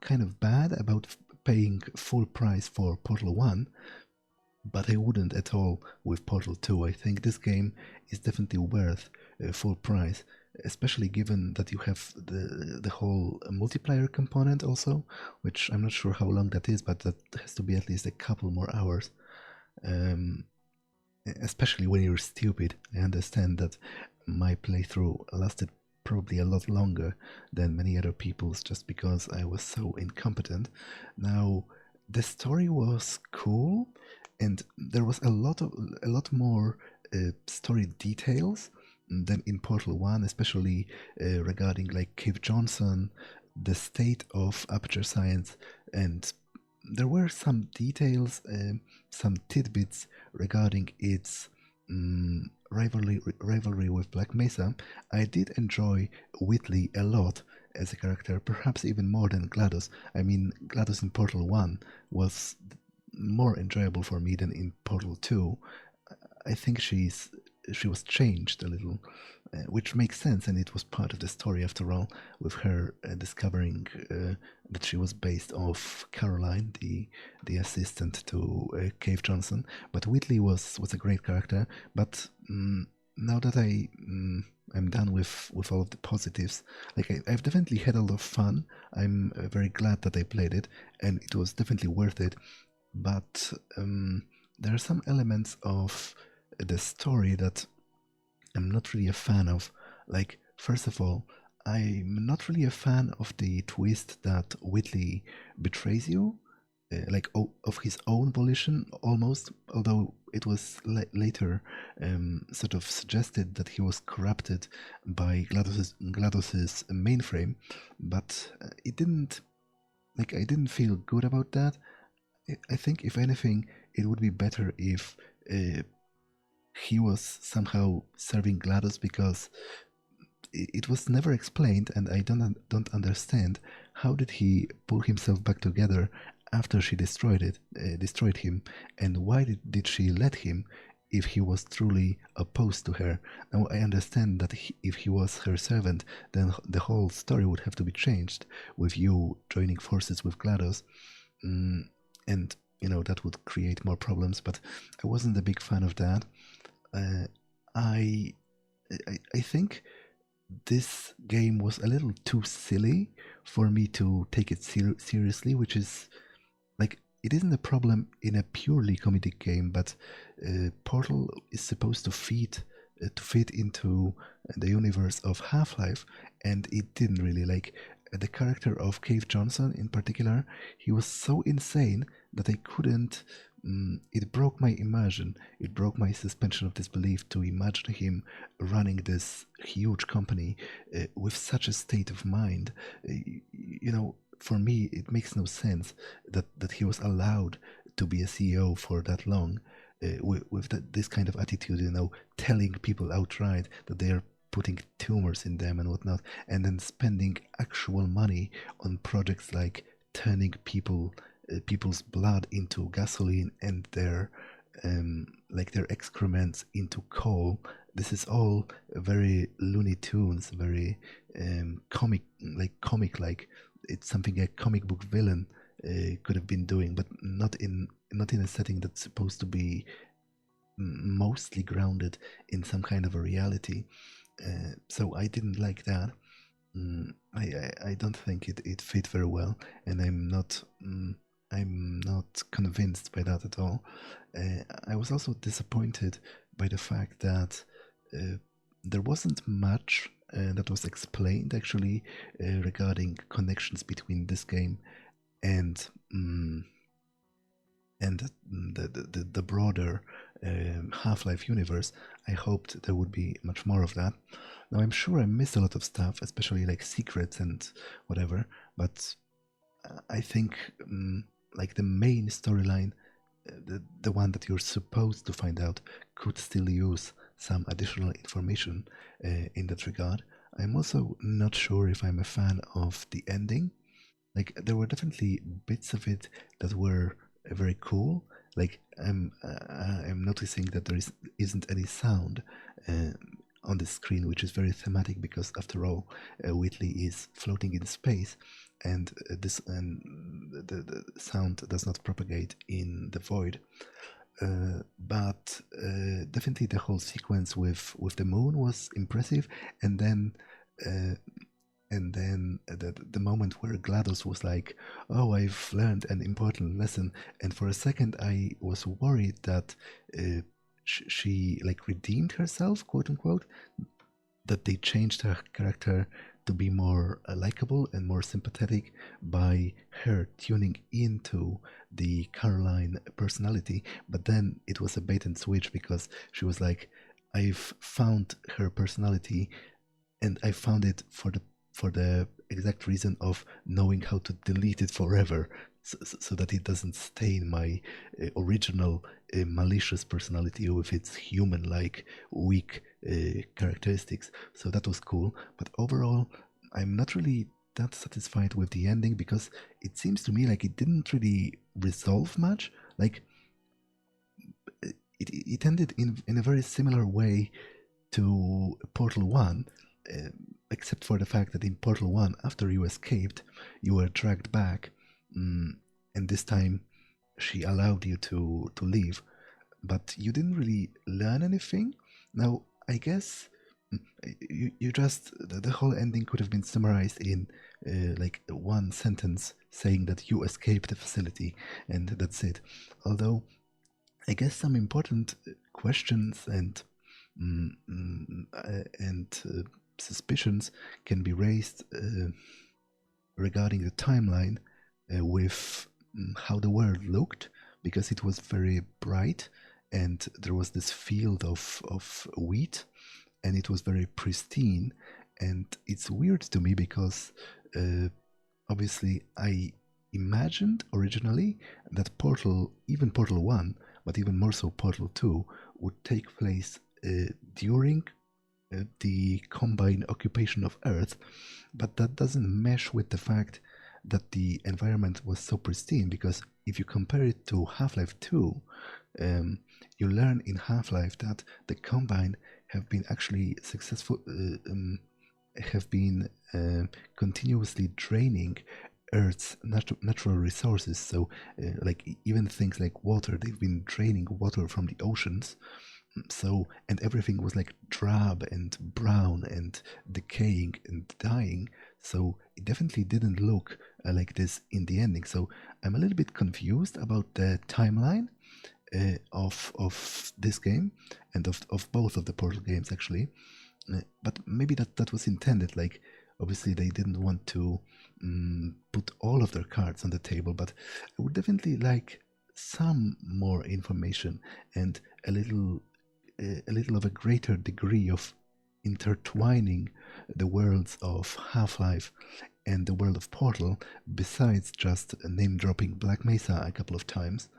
A: kind of bad about paying full price for Portal 1, but I wouldn't at all with Portal 2. I think this game is definitely worth full price, especially given that you have the whole multiplayer component also, which I'm not sure how long that is, but that has to be at least a couple more hours. Especially when you're stupid. I understand that my playthrough lasted probably a lot longer than many other people's just because I was so incompetent. Now, the story was cool, and there was a lot more story details than in Portal 1, especially regarding like Cave Johnson, the state of Aperture Science, and there were some details, some tidbits regarding its rivalry with Black Mesa. I did enjoy Whitley a lot as a character, perhaps even more than GLaDOS. I mean, GLaDOS in Portal 1 was more enjoyable for me than in Portal 2. I think she was changed a little, which makes sense, and it was part of the story after all, with her discovering that she was based off Caroline, the assistant to Cave Johnson. But Whitley was a great character. But now that I'm done with all of the positives, like I've definitely had a lot of fun. I'm very glad that I played it, and it was definitely worth it. But there are some elements of the story that I'm not really a fan of. Like, first of all, I'm not really a fan of the twist that Whitley betrays you, like of his own volition almost, although it was later sort of suggested that he was corrupted by GLaDOS's mainframe, but it didn't, like, I didn't feel good about that. I think, if anything, it would be better if he was somehow serving GLaDOS, because it was never explained, and I don't understand how did he pull himself back together after she destroyed him, and why did she let him if he was truly opposed to her? Now, I understand that if he was her servant, then the whole story would have to be changed, with you joining forces with GLaDOS, and that would create more problems. But I wasn't a big fan of that. I think this game was a little too silly for me to take it seriously, which is, like, it isn't a problem in a purely comedic game, but Portal is supposed to fit into the universe of Half-Life, and it didn't really. Like, the character of Cave Johnson in particular, he was so insane that I couldn't. It broke my immersion. It broke my suspension of disbelief to imagine him running this huge company with such a state of mind. For me, it makes no sense that he was allowed to be a CEO for that long, with this kind of attitude, telling people outright that they are putting tumors in them and whatnot, and then spending actual money on projects like turning people's blood into gasoline and their excrements into coal. This is all very Looney Tunes, very comic. It's something a comic book villain could have been doing, but not in a setting that's supposed to be mostly grounded in some kind of a reality. So I didn't like that. I don't think it fit very well, and I'm not convinced by that at all. I was also disappointed by the fact that there wasn't much that was explained actually regarding connections between this game and the broader Half-Life universe. I hoped there would be much more of that. Now, I'm sure I missed a lot of stuff, especially like secrets and whatever, but I think like the main storyline, the one that you're supposed to find out, could still use some additional information in that regard. I'm also not sure if I'm a fan of the ending. like there were definitely bits of it that were very cool. Like I'm noticing that there isn't any sound on the screen, which is very thematic because after all, Whitley is floating in space, and the sound does not propagate in the void. But definitely the whole sequence with the moon was impressive, and then the moment where GLaDOS was like, "Oh, I've learned an important lesson," and for a second I was worried that she like redeemed herself, quote unquote, that they changed her character to be more likable and more sympathetic by her tuning into the Caroline personality. But then it was a bait and switch because she was like, "I've found her personality, and I found it for the exact reason of knowing how to delete it forever, so that it doesn't stain my original malicious personality with its human-like weak characteristics." So that was cool. But overall, I'm not really that satisfied with the ending because it seems to me like it didn't really resolve much. Like it ended in a very similar way to Portal 1, except for the fact that in Portal 1, after you escaped, you were dragged back, and this time she allowed you to leave, but you didn't really learn anything. Now, I guess you just, the whole ending could have been summarized in like one sentence saying that you escaped the facility, and that's it. Although, I guess some important questions and suspicions can be raised regarding the timeline with how the world looked, because it was very bright and there was this field of wheat and it was very pristine. And it's weird to me because obviously I imagined originally that even Portal 1, but even more so Portal 2, would take place during the Combine occupation of Earth, but that doesn't mesh with the fact that the environment was so pristine, because if you compare it to Half-Life 2, you learn in Half-Life that the Combine have been actually successful, have been continuously draining Earth's natural resources. So, like even things like water, they've been draining water from the oceans. So, and everything was like drab and brown and decaying and dying. So it definitely didn't look like this in the ending. So I'm a little bit confused about the timeline of this game and of both of the Portal games actually. But maybe that was intended. Like obviously they didn't want to put all of their cards on the table, but I would definitely like some more information and a little of a greater degree of intertwining the worlds of Half-Life and the world of Portal, besides just name dropping Black Mesa a couple of times.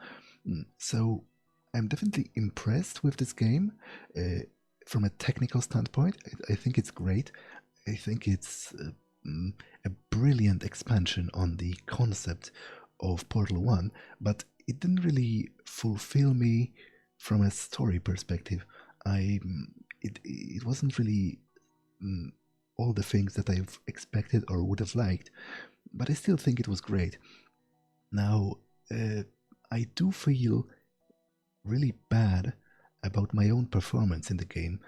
A: So I'm definitely impressed with this game. From a technical standpoint, I think it's great. I think it's a brilliant expansion on the concept of Portal 1, but it didn't really fulfill me from a story perspective. It wasn't really all the things that I've expected or would have liked, but I still think it was great. Now, I do feel really bad about my own performance in the game.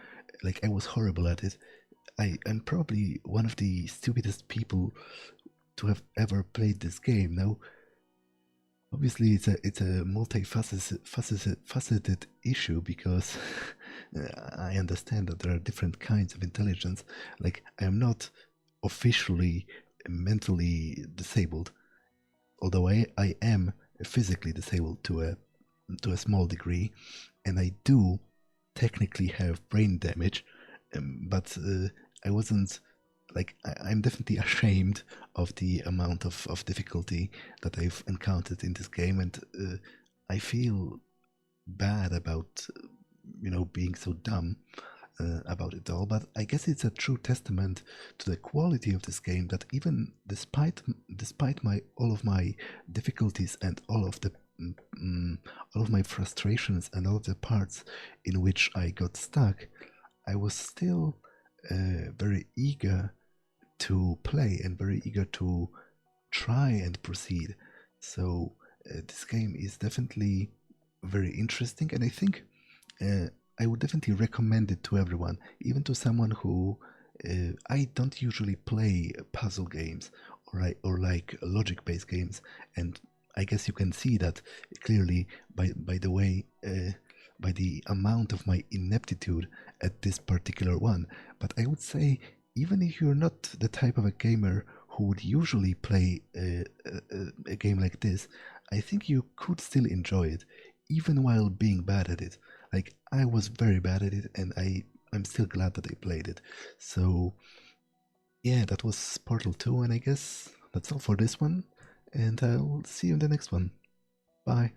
A: Like I was horrible at it. I'm probably one of the stupidest people to have ever played this game. Now, obviously, it's a multifaceted issue because I understand that there are different kinds of intelligence. Like I am not officially mentally disabled, although I am physically disabled to a small degree, and I do technically have brain damage, but I wasn't. Like, I'm definitely ashamed of the amount of difficulty that I've encountered in this game, and I feel bad about, being so dumb. about it all, but I guess it's a true testament to the quality of this game that even despite all of my difficulties and all of my frustrations and all of the parts in which I got stuck, I was still very eager to play and very eager to try and proceed. So this game is definitely very interesting, and I think I would definitely recommend it to everyone, even to someone who I don't usually play puzzle games or like logic-based games, and I guess you can see that clearly by the way, by the amount of my ineptitude at this particular one. But I would say, even if you're not the type of a gamer who would usually play a game like this, I think you could still enjoy it, even while being bad at it. Like, I was very bad at it, and I'm still glad that I played it. So, yeah, that was Portal 2, and I guess that's all for this one, and I'll see you in the next one. Bye.